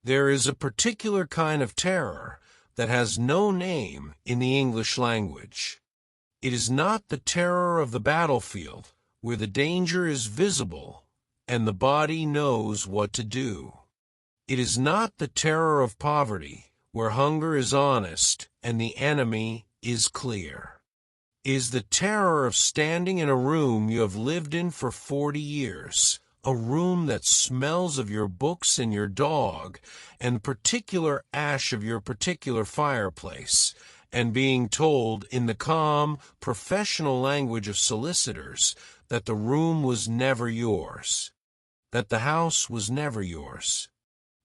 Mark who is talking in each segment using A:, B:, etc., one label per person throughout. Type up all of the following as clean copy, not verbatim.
A: There is a particular kind of terror that has no name in the English language. It is not the terror of the battlefield, where the danger is visible and the body knows what to do. It is not the terror of poverty, where hunger is honest and the enemy is clear. It is the terror of standing in a room you have lived in for 40 years, a room that smells of your books and your dog, and the particular ash of your particular fireplace, and being told in the calm, professional language of solicitors that the room was never yours, that the house was never yours,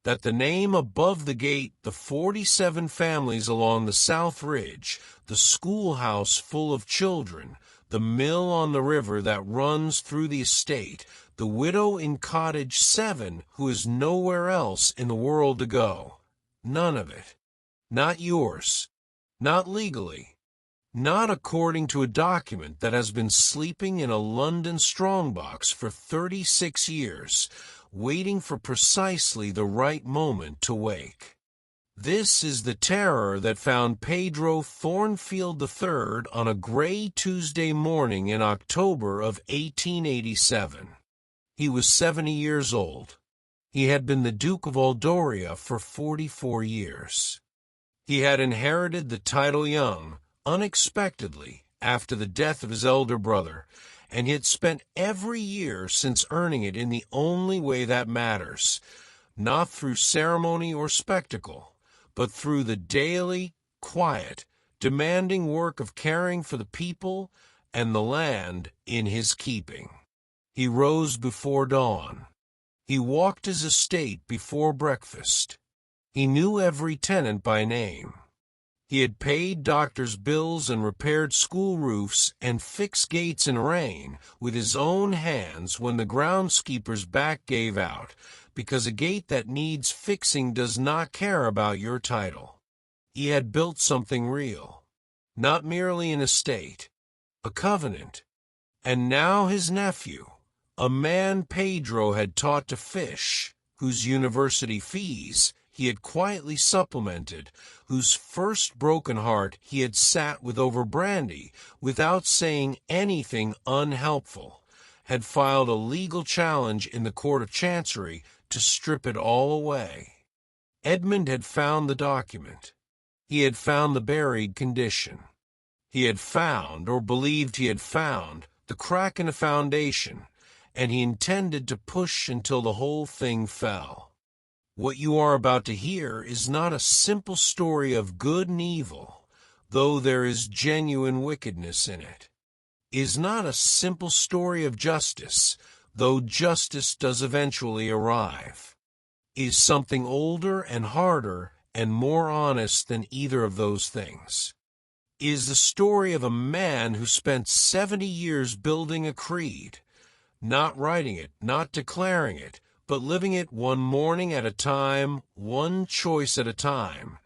A: that the name above the gate, the 47 families along the South Ridge, the schoolhouse full of children, the mill on the river that runs through the estate, the widow in cottage 7 who has nowhere else in the world to go. None of it. Not yours. Not legally. Not according to a document that has been sleeping in a London strongbox for 36 years, waiting for precisely the right moment to wake. This is the terror that found Pedro Thornfield III on a gray Tuesday morning in October of 1887. He was 70 years old. He had been the Duke of Aldoria for 44 years. He had inherited the title young, unexpectedly, after the death of his elder brother, and he had spent every year since earning it in the only way that matters, not through ceremony or spectacle, but through the daily, quiet, demanding work of caring for the people and the land in his keeping. He rose before dawn. He walked his estate before breakfast. He knew every tenant by name. He had paid doctors' bills and repaired school roofs and fixed gates in rain with his own hands when the groundskeeper's back gave out, because a gate that needs fixing does not care about your title. He had built something real, not merely an estate, a covenant. And now his nephew, a man Pedro had taught to fish, whose university fees he had quietly supplemented, whose first broken heart he had sat with over brandy without saying anything unhelpful, had filed a legal challenge in the Court of Chancery to strip it all away. Edmund had found the document. He had found the buried condition. He had found, or believed he had found, the crack in the foundation, and he intended to push until the whole thing fell. What you are about to hear is not a simple story of good and evil, though there is genuine wickedness in it. It is not a simple story of justice, though justice does eventually arrive. It is something older and harder and more honest than either of those things. It is the story of a man who spent 70 years building a creed, not writing it, not declaring it, but living it one morning at a time, one choice at a time,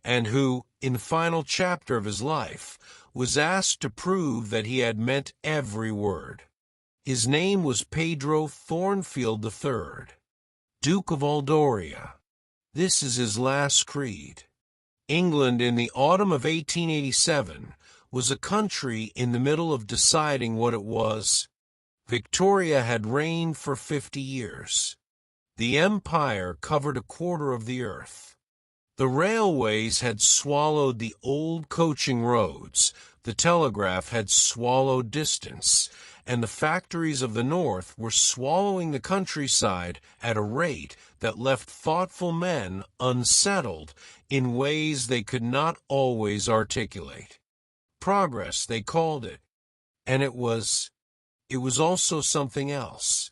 A: and who, in the final chapter of his life, was asked to prove that he had meant every word. His name was Pedro Thornfield III, Duke of Aldoria. This is his last creed. England in the autumn of 1887 was a country in the middle of deciding what it was. Victoria had reigned for 50 years. The empire covered a quarter of the earth. The railways had swallowed the old coaching roads, the telegraph had swallowed distance, and the factories of the north were swallowing the countryside at a rate that left thoughtful men unsettled in ways they could not always articulate. Progress, they called it, and it was also something else.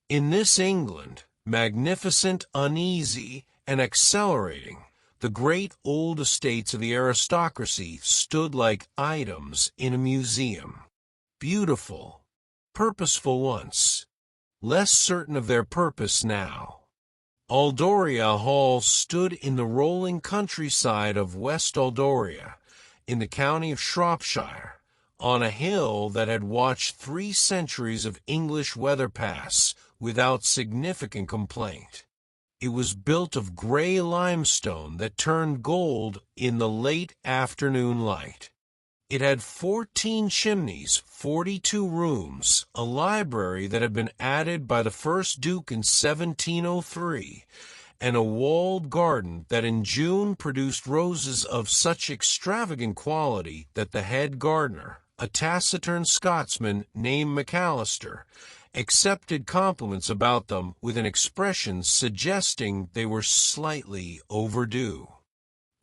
A: In this England, magnificent, uneasy, and accelerating, the great old estates of the aristocracy stood like items in a museum. Beautiful, purposeful once, less certain of their purpose now. Aldoria Hall stood in the rolling countryside of West Aldoria, in the county of Shropshire, on a hill that had watched 3 centuries of English weather pass without significant complaint. It was built of gray limestone that turned gold in the late afternoon light. It had 14 chimneys, 42 rooms, a library that had been added by the first Duke in 1703, and a walled garden that in June produced roses of such extravagant quality that the head gardener, a taciturn Scotsman named McAllister, accepted compliments about them with an expression suggesting they were slightly overdue.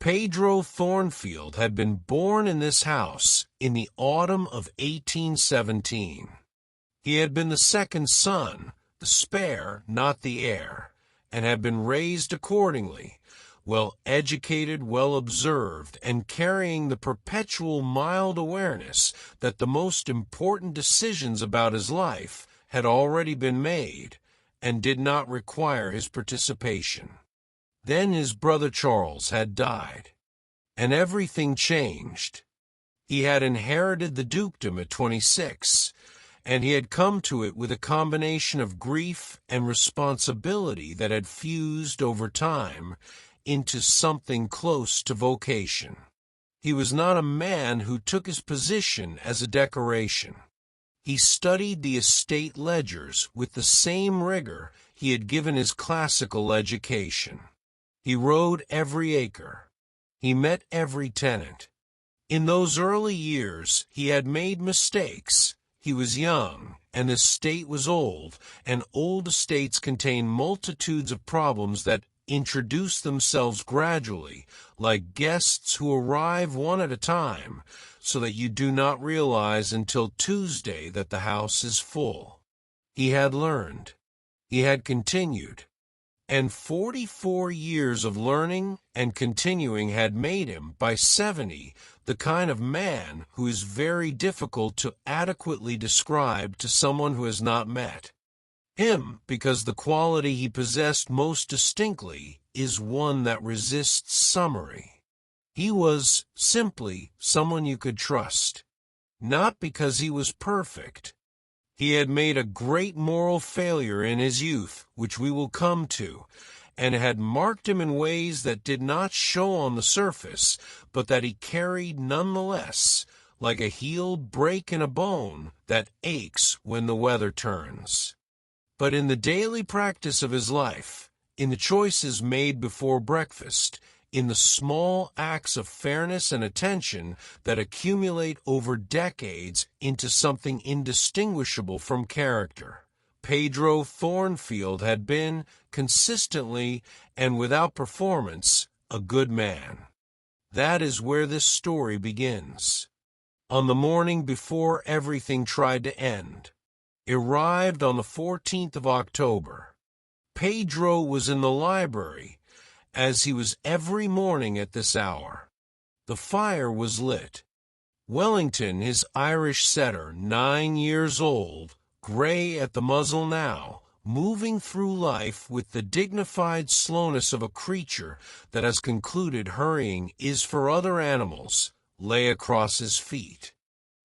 A: Pedro Thornfield had been born in this house in the autumn of 1817. He had been the second son, the spare, not the heir, and had been raised accordingly, well educated, well observed, and carrying the perpetual mild awareness that the most important decisions about his life had already been made and did not require his participation. Then his brother Charles had died, and everything changed. He had inherited the dukedom at 26, and he had come to it with a combination of grief and responsibility that had fused over time into something close to vocation. He was not a man who took his position as a decoration. He studied the estate ledgers with the same rigor he had given his classical education. He rode every acre. He met every tenant. In those early years, he had made mistakes. He was young, and the estate was old, and old estates contain multitudes of problems that introduce themselves gradually, like guests who arrive one at a time, so that you do not realize until Tuesday that the house is full. He had learned. He had continued. And 44 years of learning and continuing had made him, by 70, the kind of man who is very difficult to adequately describe to someone who has not met him, because the quality he possessed most distinctly is one that resists summary. He was simply someone you could trust, not because he was perfect. He had made a great moral failure in his youth, which we will come to, and had marked him in ways that did not show on the surface, but that he carried nonetheless, like a healed break in a bone that aches when the weather turns. But in the daily practice of his life, in the choices made before breakfast, in the small acts of fairness and attention that accumulate over decades into something indistinguishable from character, Pedro Thornfield had been, consistently and without performance, a good man. That is where this story begins. On the morning before everything tried to end, arrived on the 14th of October, Pedro was in the library, as he was every morning at this hour. The fire was lit. Wellington, his Irish setter, 9 years old, gray at the muzzle now, moving through life with the dignified slowness of a creature that has concluded hurrying is for other animals, lay across his feet.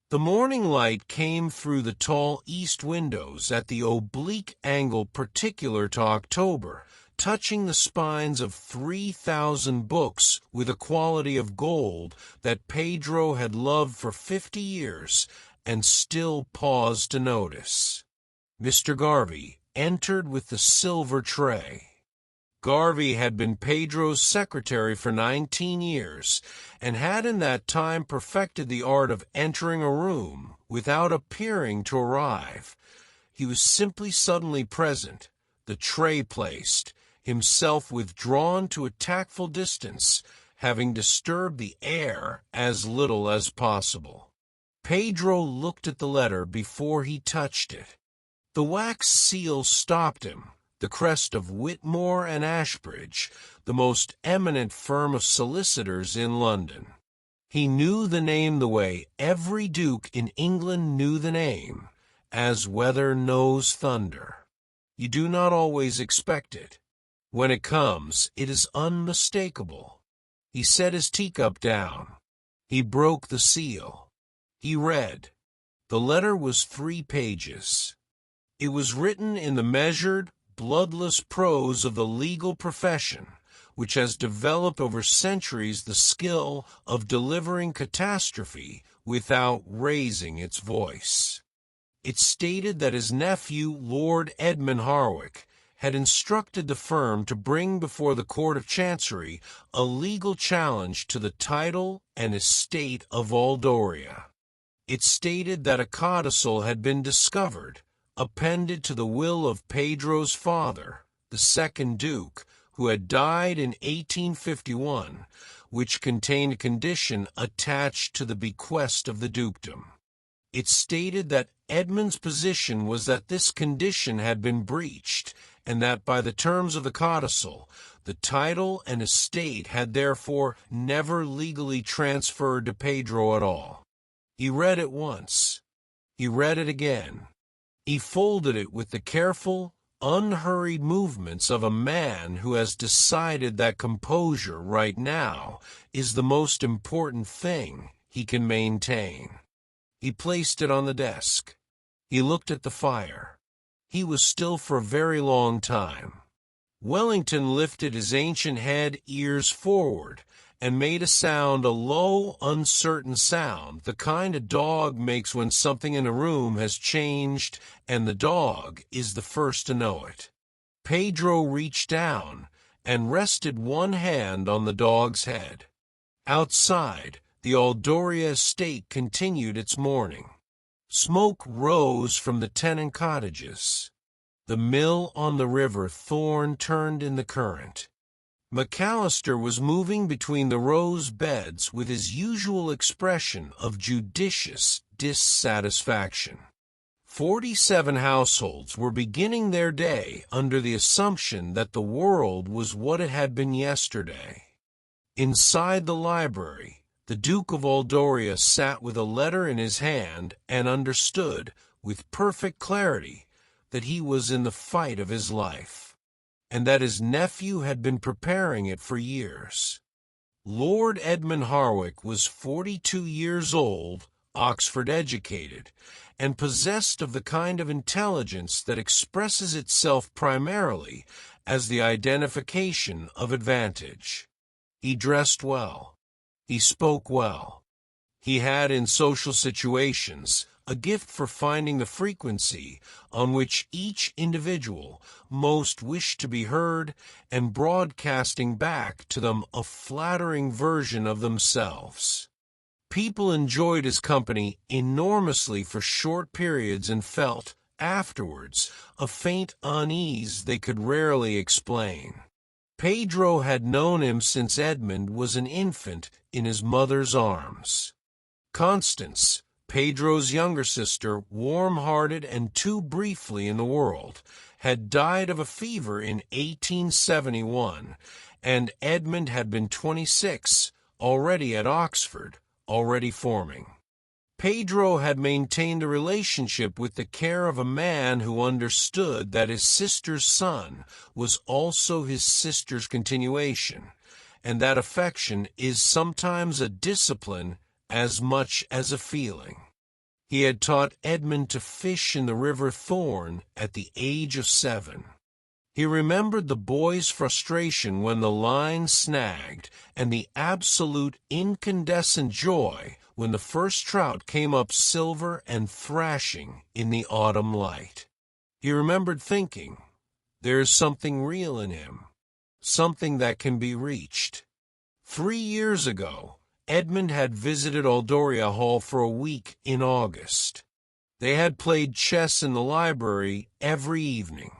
A: The morning light came through the tall east windows at the oblique angle particular to October, touching the spines of 3,000 books with a quality of gold that Pedro had loved for 50 years and still paused to notice. Mr. Garvey entered with the silver tray. Garvey had been Pedro's secretary for 19 years, and had in that time perfected the art of entering a room without appearing to arrive. He was simply suddenly present, the tray placed, himself withdrawn to a tactful distance, having disturbed the air as little as possible. Pedro looked at the letter before he touched it. The wax seal stopped him, the crest of Whitmore and Ashbridge, the most eminent firm of solicitors in London. He knew the name the way every duke in England knew the name, as weather knows thunder. You do not always expect it. When it comes, it is unmistakable. He set his teacup down. He broke the seal. He read. The letter was 3 pages. It was written in the measured, bloodless prose of the legal profession, which has developed over centuries the skill of delivering catastrophe without raising its voice. It stated that his nephew, Lord Edmund Harwick, had instructed the firm to bring before the Court of Chancery a legal challenge to the title and estate of Aldoria. It stated that a codicil had been discovered, appended to the will of Pedro's father, the second Duke, who had died in 1851, which contained a condition attached to the bequest of the dukedom. It stated that Edmund's position was that this condition had been breached, and that by the terms of the codicil, the title and estate had therefore never legally transferred to Pedro at all. He read it once. He read it again. He folded it with the careful, unhurried movements of a man who has decided that composure right now is the most important thing he can maintain. He placed it on the desk. He looked at the fire. He was still for a very long time. Wellington lifted his ancient head, ears forward, and made a sound, a low, uncertain sound, the kind a dog makes when something in a room has changed and the dog is the first to know it. Pedro reached down and rested one hand on the dog's head. Outside, the Aldoria estate continued its mourning. Smoke rose from the tenant cottages. The mill on the river Thorn turned in the current. McAllister was moving between the rose beds with his usual expression of judicious dissatisfaction. 47 households were beginning their day under the assumption that the world was what it had been yesterday. Inside the library, the Duke of Aldoria sat with a letter in his hand and understood, with perfect clarity, that he was in the fight of his life, and that his nephew had been preparing it for years. Lord Edmund Harwick was 42 years old, Oxford educated, and possessed of the kind of intelligence that expresses itself primarily as the identification of advantage. He dressed well. He spoke well. He had, in social situations, a gift for finding the frequency on which each individual most wished to be heard and broadcasting back to them a flattering version of themselves. People enjoyed his company enormously for short periods and felt, afterwards, a faint unease they could rarely explain. Pedro had known him since Edmund was an infant in his mother's arms. Constance, Pedro's younger sister, warm-hearted and too briefly in the world, had died of a fever in 1871, and Edmund had been 26, already at Oxford, already forming. Pedro had maintained a relationship with the care of a man who understood that his sister's son was also his sister's continuation, and that affection is sometimes a discipline as much as a feeling. He had taught Edmund to fish in the river Thorn at the age of 7. He remembered the boy's frustration when the line snagged and the absolute incandescent joy when the first trout came up silver and thrashing in the autumn light. He remembered thinking, there is something real in him, something that can be reached. 3 years ago, Edmund had visited Aldoria Hall for a week in August. They had played chess in the library every evening.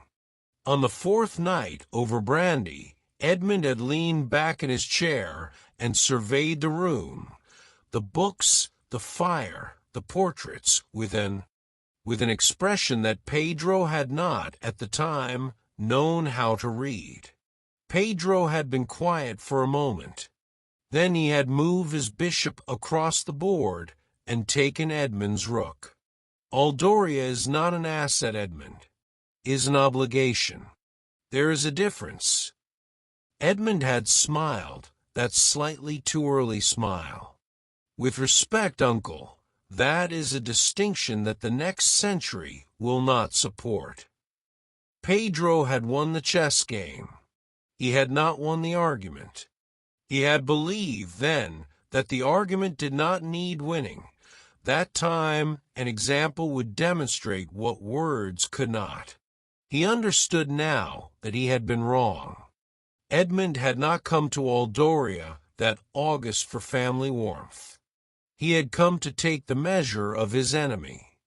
A: On the 4th night, over brandy, Edmund had leaned back in his chair and surveyed the room, the books, the fire, the portraits, with an expression that Pedro had not, at the time, known how to read. Pedro had been quiet for a moment. Then he had moved his bishop across the board and taken Edmund's rook. Aldoria is not an asset, Edmund, is an obligation. There is a difference. Edmund had smiled, that slightly too early smile. With respect, uncle, that is a distinction that the next century will not support. Pedro had won the chess game. He had not won the argument. He had believed then that the argument did not need winning. That time an example would demonstrate what words could not. He understood now that he had been wrong. Edmund had not come to Aldoria that August for family warmth. He had come to take the measure of his enemy.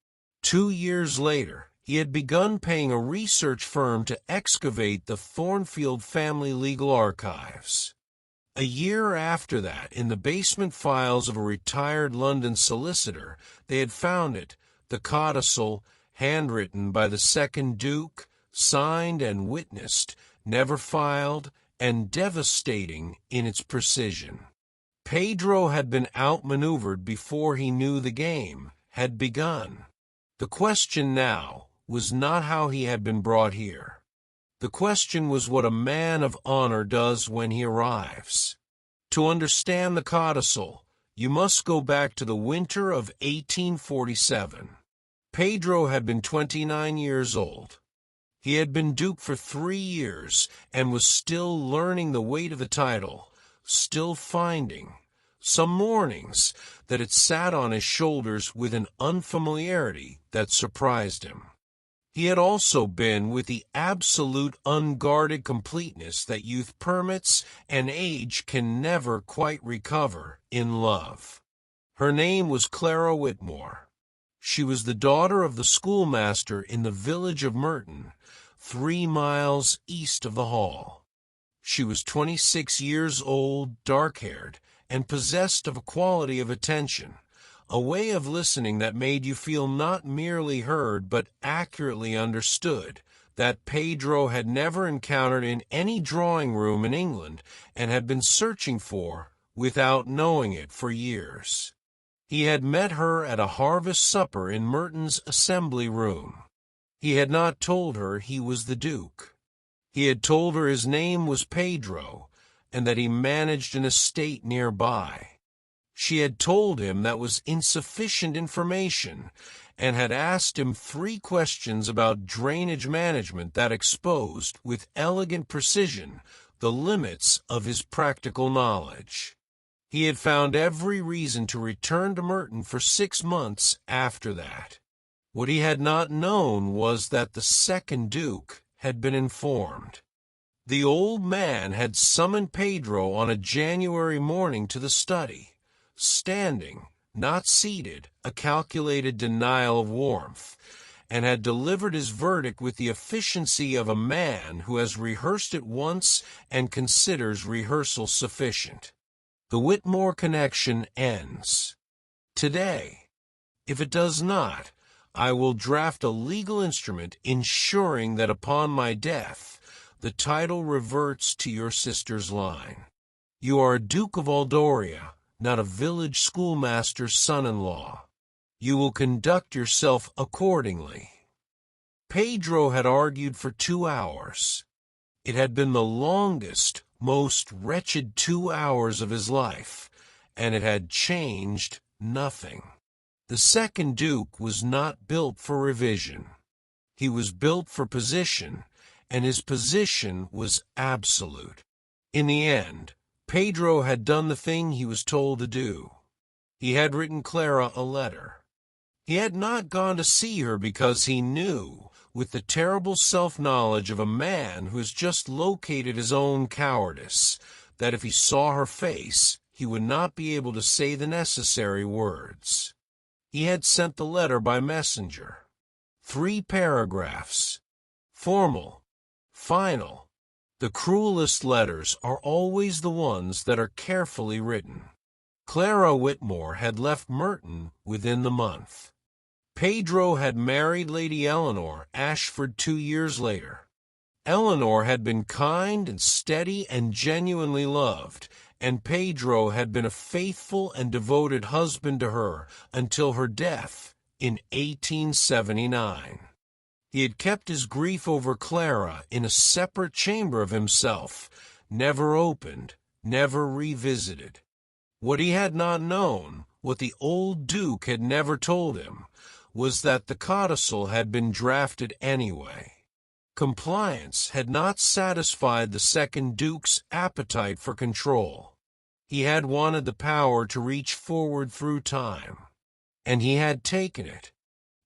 A: 2 years later, he had begun paying a research firm to excavate the Thornfield family legal archives. A year after that, in the basement files of a retired London solicitor, they had found it, the codicil, handwritten by the second Duke, signed and witnessed, never filed, and devastating in its precision. Pedro had been outmaneuvered before he knew the game had begun. The question now was not how he had been brought here. The question was what a man of honor does when he arrives. To understand the codicil, you must go back to the winter of 1847. Pedro had been 29 years old. He had been Duke for 3 years and was still learning the weight of the title, still finding, some mornings, that it sat on his shoulders with an unfamiliarity that surprised him. He had also been with the absolute unguarded completeness that youth permits and age can never quite recover in love. Her name was Clara Whitmore. She was the daughter of the schoolmaster in the village of Merton, 3 miles east of the Hall. She was 26 years old, dark-haired, and possessed of a quality of attention, a way of listening that made you feel not merely heard but accurately understood, that Pedro had never encountered in any drawing room in England and had been searching for without knowing it for years. He had met her at a harvest supper in Merton's assembly room. He had not told her he was the Duke. He had told her his name was Pedro, and that he managed an estate nearby. She had told him that was insufficient information, and had asked him 3 questions about drainage management that exposed, with elegant precision, the limits of his practical knowledge. He had found every reason to return to Merton for 6 months after that. What he had not known was that the second Duke had been informed. The old man had summoned Pedro on a January morning to the study, standing, not seated, a calculated denial of warmth, and had delivered his verdict with the efficiency of a man who has rehearsed it once and considers rehearsal sufficient. The Whitmore connection ends. Today. If it does not, I will draft a legal instrument ensuring that upon my death, the title reverts to your sister's line. You are a Duke of Aldoria, not a village schoolmaster's son-in-law. You will conduct yourself accordingly. Pedro had argued for 2 hours. It had been the longest, most wretched 2 hours of his life, and it had changed nothing. The second Duke was not built for revision. He was built for position, and his position was absolute. In the end, Pedro had done the thing he was told to do. He had written Clara a letter. He had not gone to see her because he knew, with the terrible self-knowledge of a man who has just located his own cowardice, that if he saw her face, he would not be able to say the necessary words. He had sent the letter by messenger. 3 paragraphs. Formal. Final. The cruelest letters are always the ones that are carefully written. Clara Whitmore had left Merton within the month. Pedro had married Lady Eleanor Ashford 2 years later. Eleanor had been kind and steady and genuinely loved, and Pedro had been a faithful and devoted husband to her until her death in 1879. He had kept his grief over Clara in a separate chamber of himself, never opened, never revisited. What he had not known, what the old Duke had never told him, was that the codicil had been drafted anyway. Compliance had not satisfied the second Duke's appetite for control. He had wanted the power to reach forward through time, and he had taken it.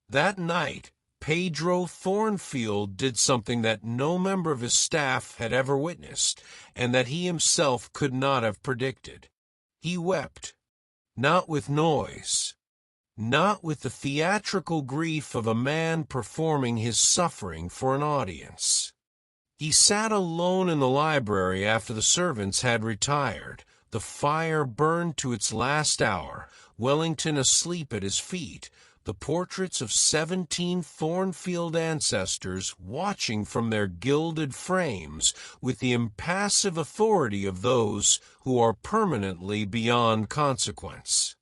A: That night, Pedro Thornfield did something that no member of his staff had ever witnessed, and that he himself could not have predicted. He wept, not with noise, not with the theatrical grief of a man performing his suffering for an audience. He sat alone in the library after the servants had retired, the fire burned to its last hour, Wellington asleep at his feet, the portraits of 17 Thornfield ancestors watching from their gilded frames with the impassive authority of those who are permanently beyond consequence.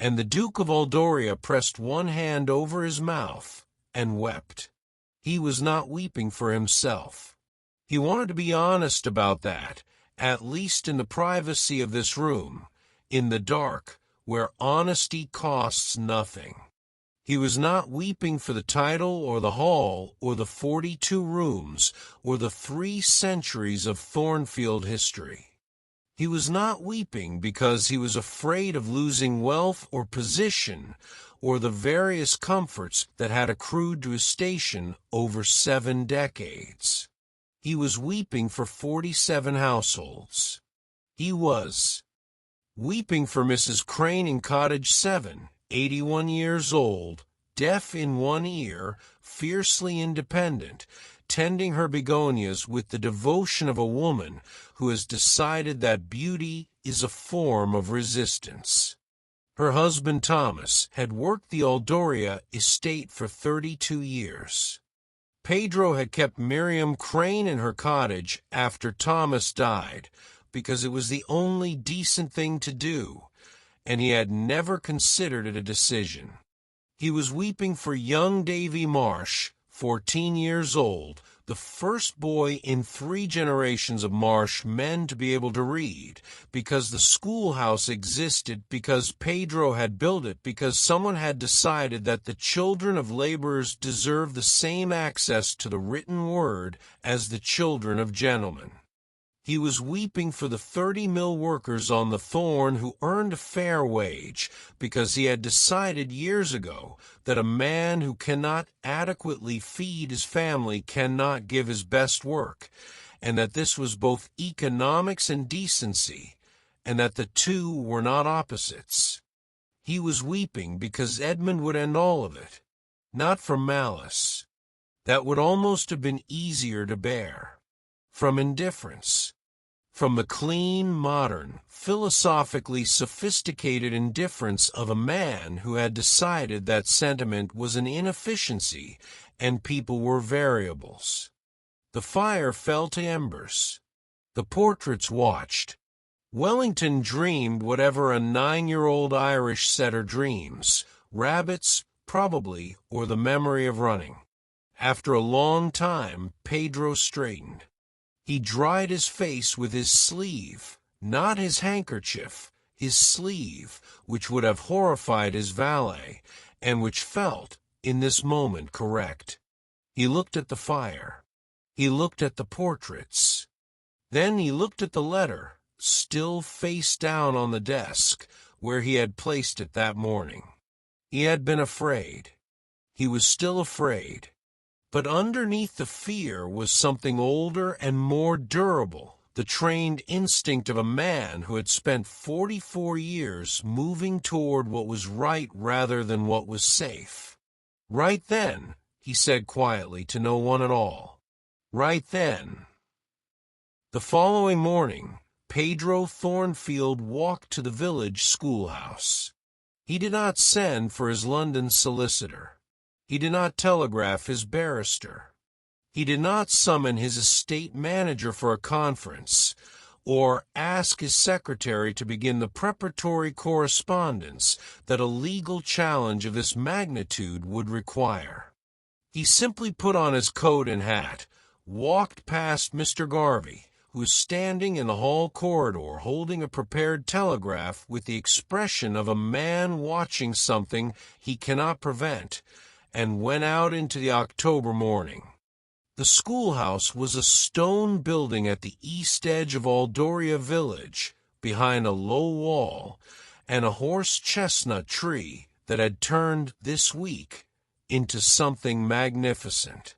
A: And the Duke of Aldoria pressed one hand over his mouth and wept. He was not weeping for himself. He wanted to be honest about that, at least in the privacy of this room, in the dark, where honesty costs nothing. He was not weeping for the title or the hall or the 42 rooms or the 3 centuries of Thornfield history. He was not weeping because he was afraid of losing wealth or position or the various comforts that had accrued to his station over 7 decades. He was weeping for 47 households. He was weeping for Mrs. Crane in Cottage 7, 81 years old, deaf in one ear, fiercely independent, tending her begonias with the devotion of a woman who has decided that beauty is a form of resistance. Her husband Thomas had worked the Aldoria estate for 32 years. Pedro had kept Miriam Crane in her cottage after Thomas died because it was the only decent thing to do, and he had never considered it a decision. He was weeping for young Davy Marsh, 14 years old, the first boy in 3 generations of Marsh men to be able to read, because the schoolhouse existed, because Pedro had built it, because someone had decided that the children of laborers deserve the same access to the written word as the children of gentlemen. He was weeping for the 30 mill workers on the Thorn who earned a fair wage, because he had decided years ago that a man who cannot adequately feed his family cannot give his best work, and that this was both economics and decency, and that the two were not opposites. He was weeping because Edmund would end all of it, not from malice. That would almost have been easier to bear. From indifference, from the clean, modern, philosophically sophisticated indifference of a man who had decided that sentiment was an inefficiency and people were variables. The fire fell to embers. The portraits watched. Wellington dreamed whatever a 9-year-old Irish setter dreams, rabbits, probably, or the memory of running. After a long time, Pedro straightened. He dried his face with his sleeve, not his handkerchief, his sleeve, which would have horrified his valet, and which felt, in this moment, correct. He looked at the fire. He looked at the portraits. Then he looked at the letter, still face down on the desk, where he had placed it that morning. He had been afraid. He was still afraid. But underneath the fear was something older and more durable, the trained instinct of a man who had spent 44 years moving toward what was right rather than what was safe. Right then, he said quietly to no one at all. Right then. The following morning, Pedro Thornfield walked to the village schoolhouse. He did not send for his London solicitor. He did not telegraph his barrister. He did not summon his estate manager for a conference, or ask his secretary to begin the preparatory correspondence that a legal challenge of this magnitude would require. He simply put on his coat and hat, walked past Mr. Garvey, who was standing in the hall corridor holding a prepared telegraph with the expression of a man watching something he cannot prevent, and went out into the October morning. The schoolhouse was a stone building at the east edge of Aldoria village, behind a low wall, and a horse-chestnut tree that had turned this week into something magnificent.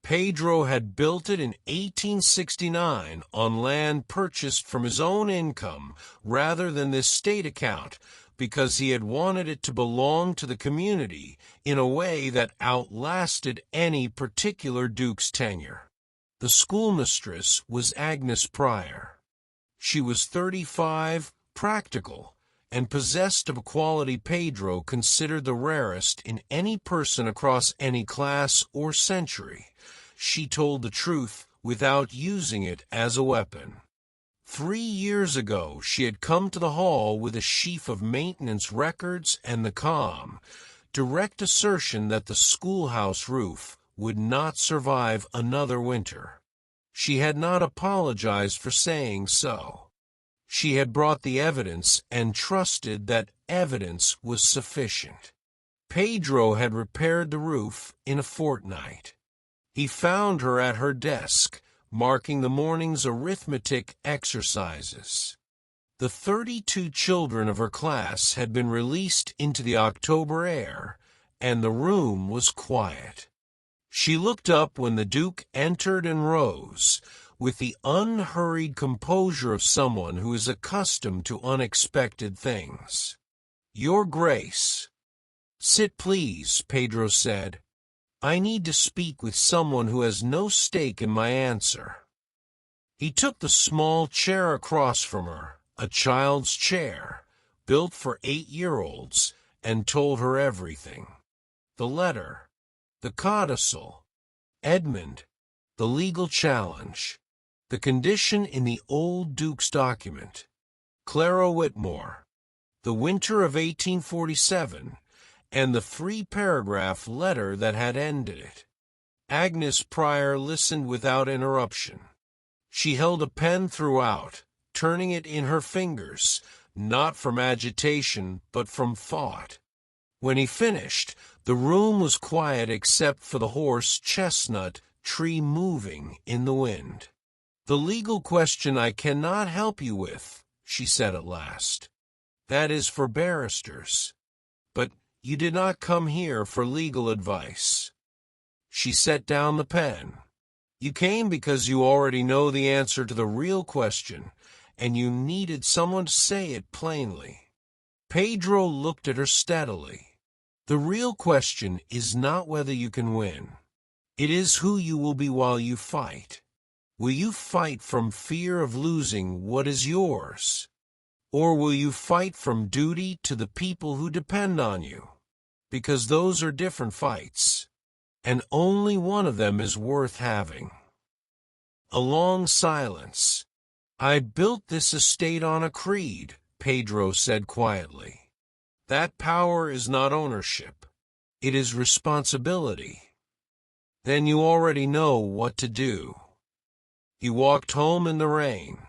A: Pedro had built it in 1869 on land purchased from his own income rather than this state account, because he had wanted it to belong to the community in a way that outlasted any particular duke's tenure. The schoolmistress was Agnes Pryor. She was 35, practical, and possessed of a quality Pedro considered the rarest in any person across any class or century. She told the truth without using it as a weapon. 3 years ago, she had come to the hall with a sheaf of maintenance records and the calm, direct assertion that the schoolhouse roof would not survive another winter. She had not apologized for saying so. She had brought the evidence and trusted that evidence was sufficient. Pedro had repaired the roof in a fortnight. He found her at her desk, marking the morning's arithmetic exercises. The 32 children of her class had been released into the October air, and the room was quiet. She looked up when the Duke entered and rose, with the unhurried composure of someone who is accustomed to unexpected things. "Your Grace." "Sit, please," Pedro said. "I need to speak with someone who has no stake in my answer." He took the small chair across from her, a child's chair, built for 8-year-olds, and told her everything. The letter, the codicil, Edmund, the legal challenge, the condition in the old Duke's document, Clara Whitmore, the winter of 1847, and the 3-paragraph letter that had ended it. Agnes Pryor listened without interruption. She held a pen throughout, turning it in her fingers, not from agitation, but from thought. When he finished, the room was quiet except for the horse-chestnut tree moving in the wind. "The legal question I cannot help you with," she said at last. "That is for barristers. But you did not come here for legal advice." She set down the pen. "You came because you already know the answer to the real question, and you needed someone to say it plainly." Pedro looked at her steadily. "The real question is not whether you can win. It is who you will be while you fight. Will you fight from fear of losing what is yours? Or will you fight from duty to the people who depend on you? Because those are different fights, and only one of them is worth having." A long silence. "I built this estate on a creed," Pedro said quietly. "That power is not ownership. It is responsibility. Then you already know what to do." He walked home in the rain.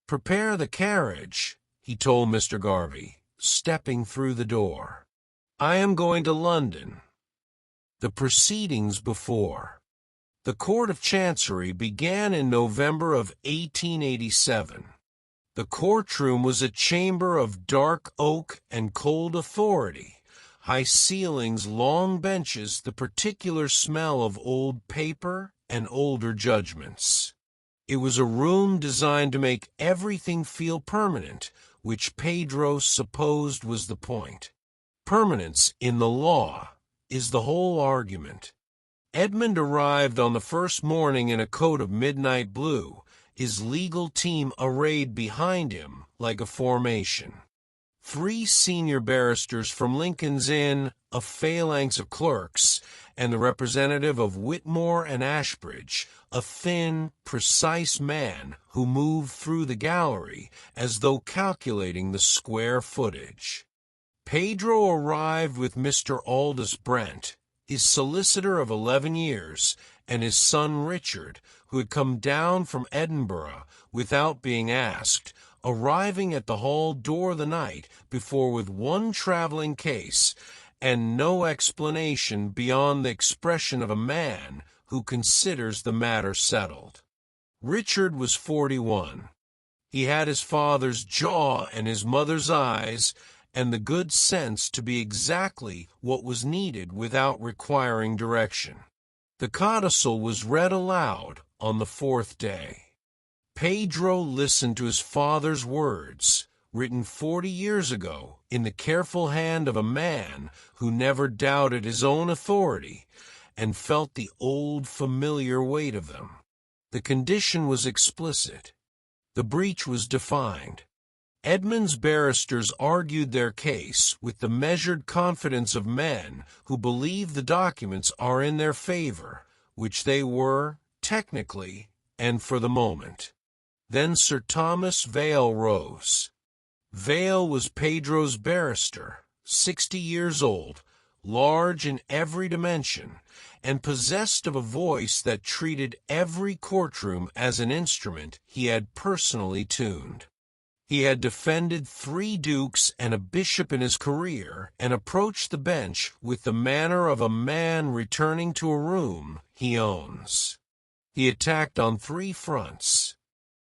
A: "Prepare the carriage," he told Mr. Garvey, stepping through the door. "I am going to London." The proceedings before. The Court of Chancery began in November of 1887. The courtroom was a chamber of dark oak and cold authority, high ceilings, long benches, the particular smell of old paper and older judgments. It was a room designed to make everything feel permanent, which Pedro supposed was the point. Permanence in the law is the whole argument. Edmund arrived on the first morning in a coat of midnight blue, his legal team arrayed behind him like a formation. 3 senior barristers from Lincoln's Inn, a phalanx of clerks, and the representative of Whitmore and Ashbridge, a thin, precise man who moved through the gallery as though calculating the square footage. Pedro arrived with Mr. Aldous Brent, his solicitor of 11 years, and his son Richard, who had come down from Edinburgh without being asked, arriving at the hall door the night before with one traveling case and no explanation beyond the expression of a man who considers the matter settled. Richard was 41. He had his father's jaw and his mother's eyes, and the good sense to be exactly what was needed without requiring direction. The codicil was read aloud on the fourth day. Pedro listened to his father's words, written 40 years ago in the careful hand of a man who never doubted his own authority and felt the old familiar weight of them. The condition was explicit. The breach was defined. Edmund's barristers argued their case with the measured confidence of men who believe the documents are in their favor, which they were, technically, and for the moment. Then Sir Thomas Vale rose. Vale was Pedro's barrister, 60 years old, large in every dimension, and possessed of a voice that treated every courtroom as an instrument he had personally tuned. He had defended 3 dukes and a bishop in his career, and approached the bench with the manner of a man returning to a room he owns. He attacked on 3 fronts.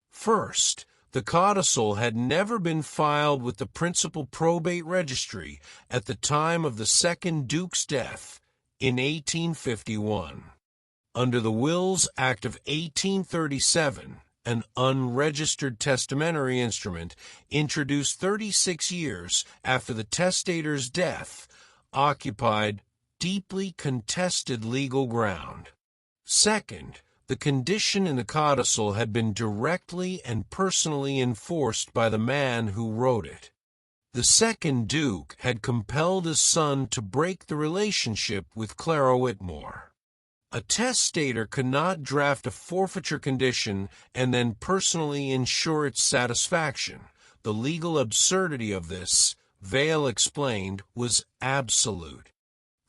A: First, the codicil had never been filed with the principal probate registry at the time of the second duke's death in 1851. Under the Wills Act of 1837, an unregistered testamentary instrument introduced 36 years after the testator's death occupied deeply contested legal ground. Second, the condition in the codicil had been directly and personally enforced by the man who wrote it. The second duke had compelled his son to break the relationship with Clara Whitmore. A testator could not draft a forfeiture condition and then personally ensure its satisfaction. The legal absurdity of this, Vale explained, was absolute.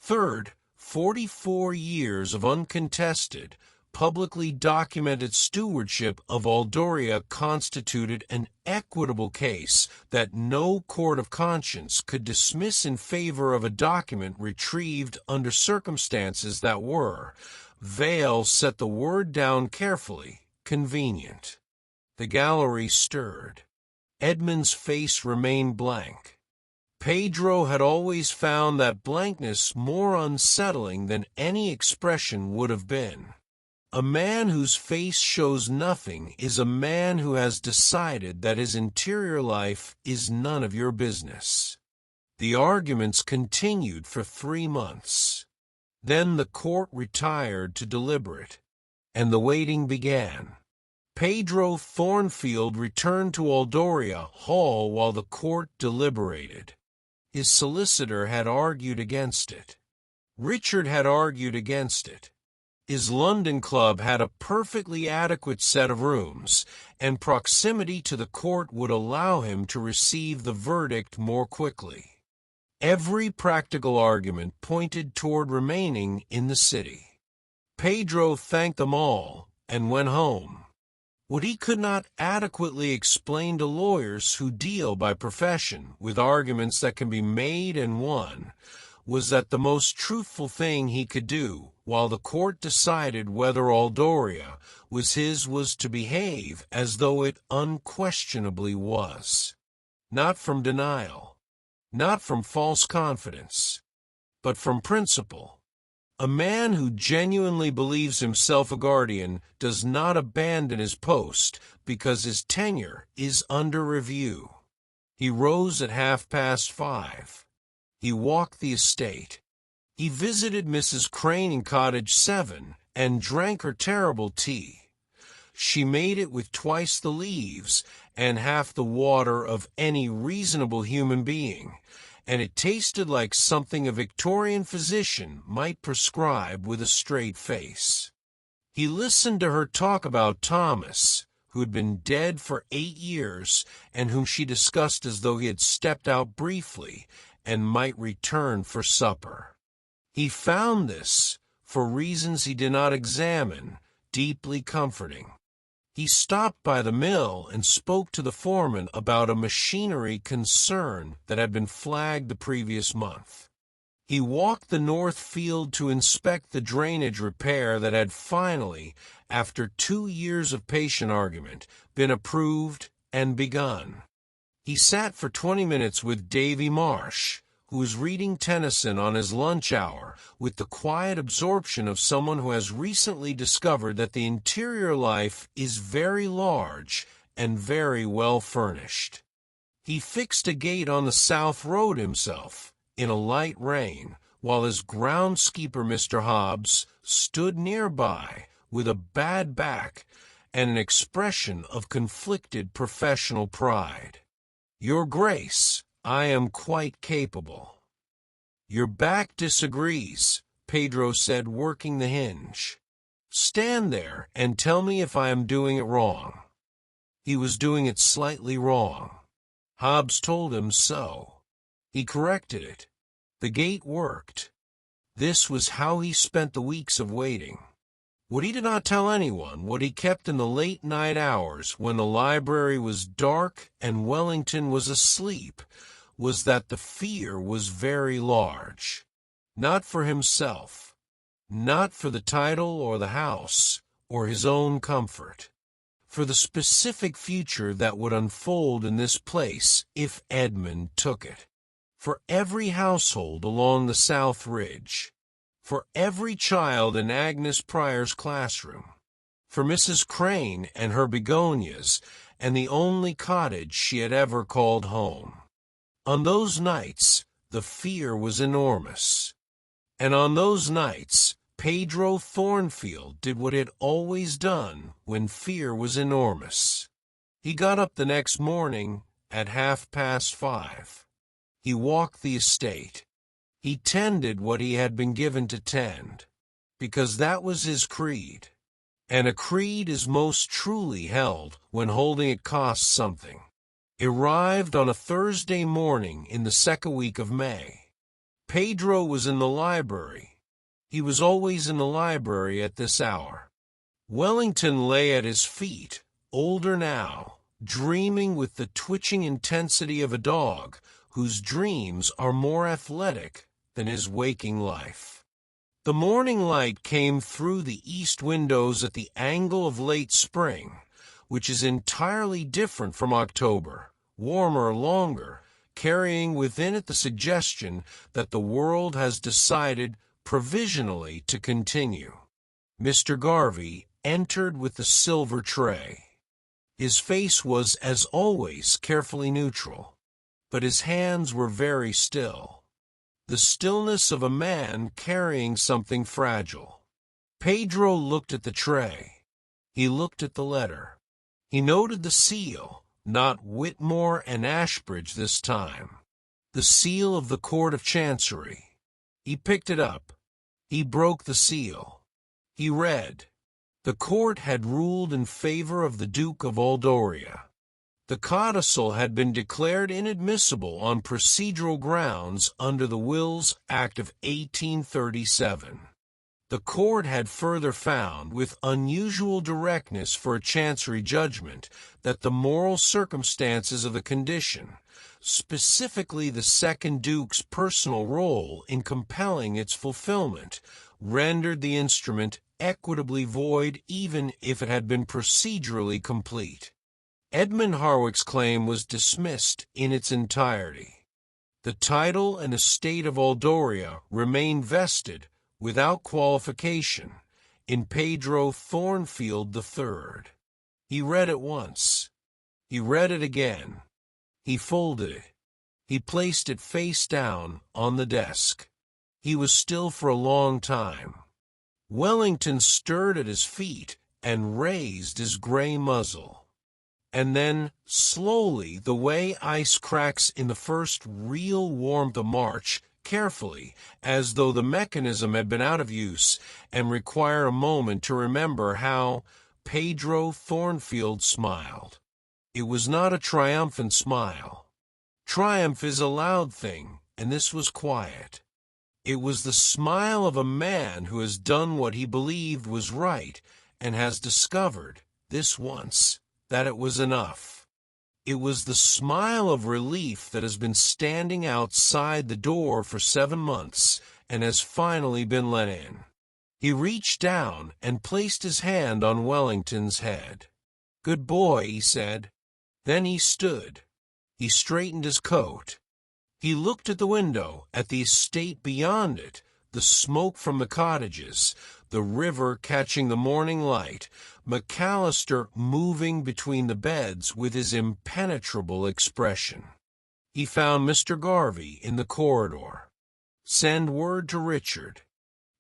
A: Third, 44 years of uncontested, publicly documented stewardship of Aldoria constituted an equitable case that no court of conscience could dismiss in favor of a document retrieved under circumstances that were, Vale set the word down carefully, convenient. The gallery stirred. Edmund's face remained blank. Pedro had always found that blankness more unsettling than any expression would have been. A man whose face shows nothing is a man who has decided that his interior life is none of your business. The arguments continued for 3 months. Then the court retired to deliberate, and the waiting began. Pedro Thornfield returned to Aldoria Hall while the court deliberated. His solicitor had argued against it. Richard had argued against it. His London club had a perfectly adequate set of rooms, and proximity to the court would allow him to receive the verdict more quickly. Every practical argument pointed toward remaining in the city. Pedro thanked them all and went home. What he could not adequately explain to lawyers who deal by profession with arguments that can be made and won was that the most truthful thing he could do while the court decided whether Aldoria was his was to behave as though it unquestionably was. Not from denial, not from false confidence, but from principle. A man who genuinely believes himself a guardian does not abandon his post because his tenure is under review. He rose at 5:30. He walked the estate. He visited Mrs. Crane in Cottage 7 and drank her terrible tea. She made it with twice the leaves and half the water of any reasonable human being, and it tasted like something a Victorian physician might prescribe with a straight face. He listened to her talk about Thomas, who had been dead for 8 years and whom she discussed as though he had stepped out briefly and might return for supper. He found this, for reasons he did not examine, deeply comforting. He stopped by the mill and spoke to the foreman about a machinery concern that had been flagged the previous month. He walked the north field to inspect the drainage repair that had finally, after 2 years of patient argument, been approved and begun. He sat for 20 minutes with Davy Marsh, who was reading Tennyson on his lunch hour with the quiet absorption of someone who has recently discovered that the interior life is very large and very well furnished. He fixed a gate on the South Road himself, in a light rain, while his groundskeeper Mr. Hobbs stood nearby with a bad back and an expression of conflicted professional pride. "Your Grace, I am quite capable." "Your back disagrees," Pedro said, working the hinge. "Stand there and tell me if I am doing it wrong." He was doing it slightly wrong. Hobbs told him so. He corrected it. The gate worked. This was how he spent the weeks of waiting. What he did not tell anyone, what he kept in the late night hours when the library was dark and Wellington was asleep, was that the fear was very large. Not for himself, not for the title or the house, or his own comfort. For the specific future that would unfold in this place if Edmund took it. For every household along the South Ridge. For every child in Agnes Pryor's classroom. For Mrs. Crane and her begonias, and the only cottage she had ever called home. On those nights, the fear was enormous. And on those nights, Pedro Thornfield did what he had always done when fear was enormous. He got up the next morning at 5:30. He walked the estate. He tended what he had been given to tend, because that was his creed. And a creed is most truly held when holding it costs something. Arrived on a Thursday morning in the second week of May. Pedro was in the library. He was always in the library at this hour. Wellington lay at his feet, older now, dreaming with the twitching intensity of a dog whose dreams are more athletic than his waking life. The morning light came through the east windows at the angle of late spring, which is entirely different from October, warmer, longer, carrying within it the suggestion that the world has decided provisionally to continue. Mr. Garvey entered with the silver tray. His face was, as always, carefully neutral, but his hands were very still. The stillness of a man carrying something fragile. Pedro looked at the tray. He looked at the letter. He noted the seal, not Whitmore and Ashbridge this time. The seal of the Court of Chancery. He picked it up. He broke the seal. He read. The court had ruled in favor of the Duke of Aldoria. The codicil had been declared inadmissible on procedural grounds under the Wills Act of 1837. The court had further found, with unusual directness for a chancery judgment, that the moral circumstances of the condition, specifically the second Duke's personal role in compelling its fulfillment, rendered the instrument equitably void even if it had been procedurally complete. Edmund Harwick's claim was dismissed in its entirety. The title and estate of Aldoria remained vested, without qualification, in Pedro Thornfield III. He read it once. He read it again. He folded it. He placed it face down on the desk. He was still for a long time. Wellington stirred at his feet and raised his gray muzzle. And then, slowly, the way ice cracks in the first real warmth of March, carefully, as though the mechanism had been out of use and required a moment to remember how Pedro Thornfield smiled. It was not a triumphant smile. Triumph is a loud thing, and this was quiet. It was the smile of a man who has done what he believed was right and has discovered, this once, that it was enough. It was the smile of relief that has been standing outside the door for 7 months and has finally been let in. He reached down and placed his hand on Wellington's head. "Good boy," he said. Then he stood. He straightened his coat. He looked at the window, at the estate beyond it, the smoke from the cottages, the river catching the morning light, McAllister moving between the beds with his impenetrable expression. He found Mr. Garvey in the corridor. "Send word to Richard,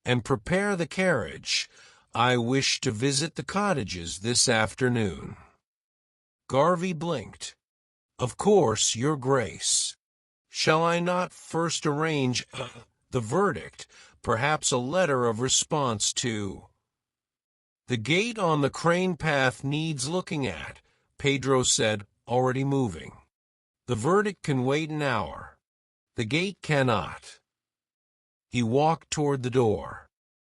A: and prepare the carriage. I wish to visit the cottages this afternoon." Garvey blinked. "Of course, Your Grace. Shall I not first arrange the verdict, perhaps a letter of response to—" "The gate on the Crane Path needs looking at," Pedro said, already moving. "The verdict can wait an hour. The gate cannot." He walked toward the door.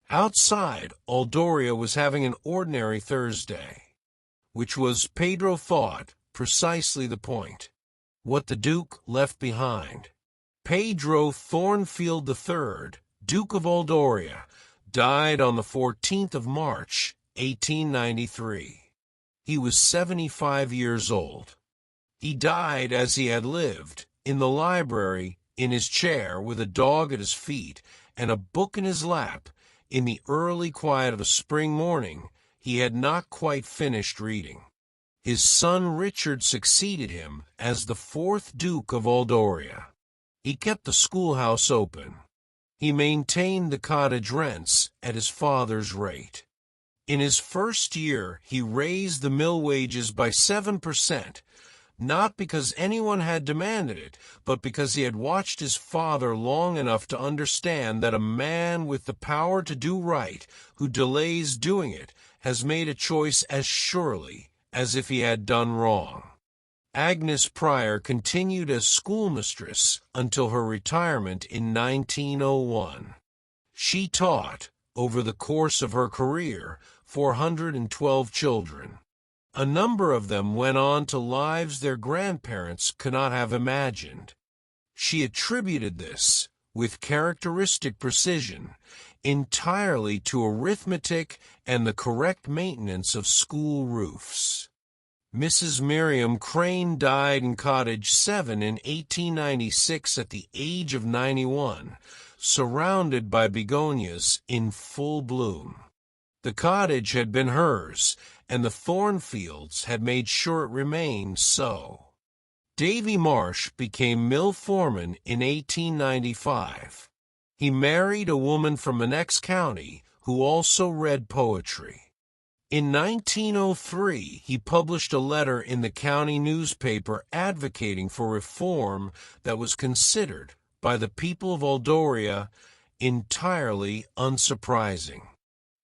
A: Outside, Aldoria was having an ordinary Thursday, which was, Pedro thought, precisely the point. What the Duke left behind. Pedro Thornfield III, Duke of Aldoria, died on the 14th of March, 1893. He was 75 years old. He died as he had lived, in the library, in his chair, with a dog at his feet and a book in his lap, in the early quiet of a spring morning. He had not quite finished reading. His son Richard succeeded him as the 4th Duke of Aldoria. He kept the schoolhouse open. He maintained the cottage rents at his father's rate. In his first year, he raised the mill wages by 7%, not because anyone had demanded it, but because he had watched his father long enough to understand that a man with the power to do right, who delays doing it, has made a choice as surely as if he had done wrong. Agnes Pryor continued as schoolmistress until her retirement in 1901. She taught, over the course of her career, 412 children. A number of them went on to lives their grandparents could not have imagined. She attributed this, with characteristic precision, entirely to arithmetic and the correct maintenance of school roofs. Mrs. Miriam Crane died in Cottage 7 in 1896 at the age of 91, surrounded by begonias in full bloom. The cottage had been hers, and the Thornfields had made sure it remained so. Davy Marsh became mill foreman in 1895. He married a woman from the next county who also read poetry. In 1903, he published a letter in the county newspaper advocating for reform that was considered, by the people of Aldoria, entirely unsurprising.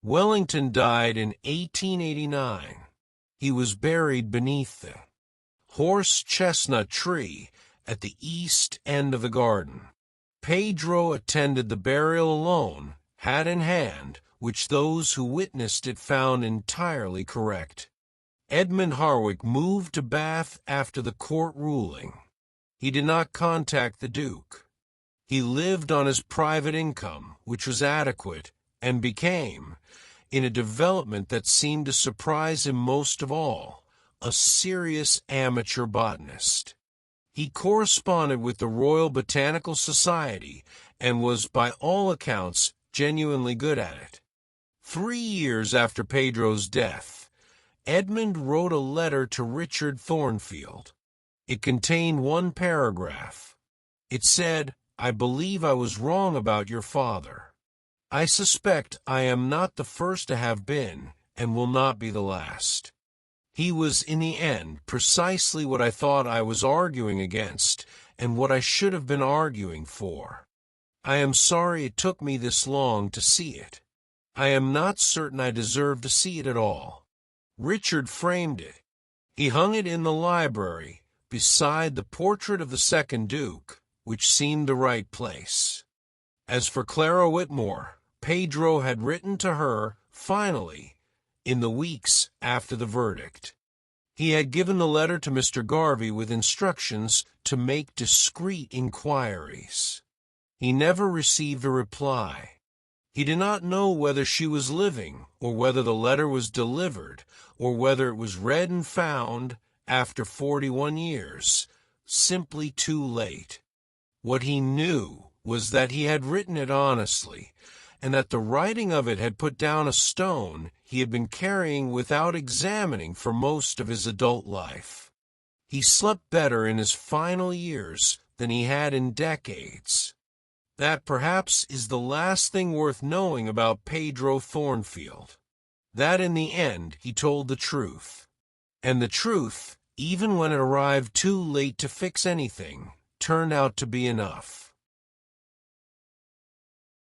A: Wellington died in 1889. He was buried beneath the horse chestnut tree at the east end of the garden. Pedro attended the burial alone, hat in hand, which those who witnessed it found entirely correct. Edmund Harwick moved to Bath after the court ruling. He did not contact the Duke. He lived on his private income, which was adequate, and became, in a development that seemed to surprise him most of all, a serious amateur botanist. He corresponded with the Royal Botanical Society and was, by all accounts, genuinely good at it. 3 years after Pedro's death, Edmund wrote a letter to Richard Thornfield. It contained one paragraph. It said, "I believe I was wrong about your father. I suspect I am not the first to have been, and will not be the last. He was, in the end, precisely what I thought I was arguing against, and what I should have been arguing for. I am sorry it took me this long to see it. I am not certain I deserve to see it at all." Richard framed it. He hung it in the library, beside the portrait of the 2nd Duke, which seemed the right place. As for Clara Whitmore, Pedro had written to her, finally, in the weeks after the verdict. He had given the letter to Mr. Garvey with instructions to make discreet inquiries. He never received a reply. He did not know whether she was living, or whether the letter was delivered, or whether it was read and found, after 41 years, simply too late. What he knew was that he had written it honestly, and that the writing of it had put down a stone he had been carrying without examining for most of his adult life. He slept better in his final years than he had in decades. That perhaps is the last thing worth knowing about Pedro Thornfield. That in the end he told the truth. And the truth, even when it arrived too late to fix anything, turned out to be enough.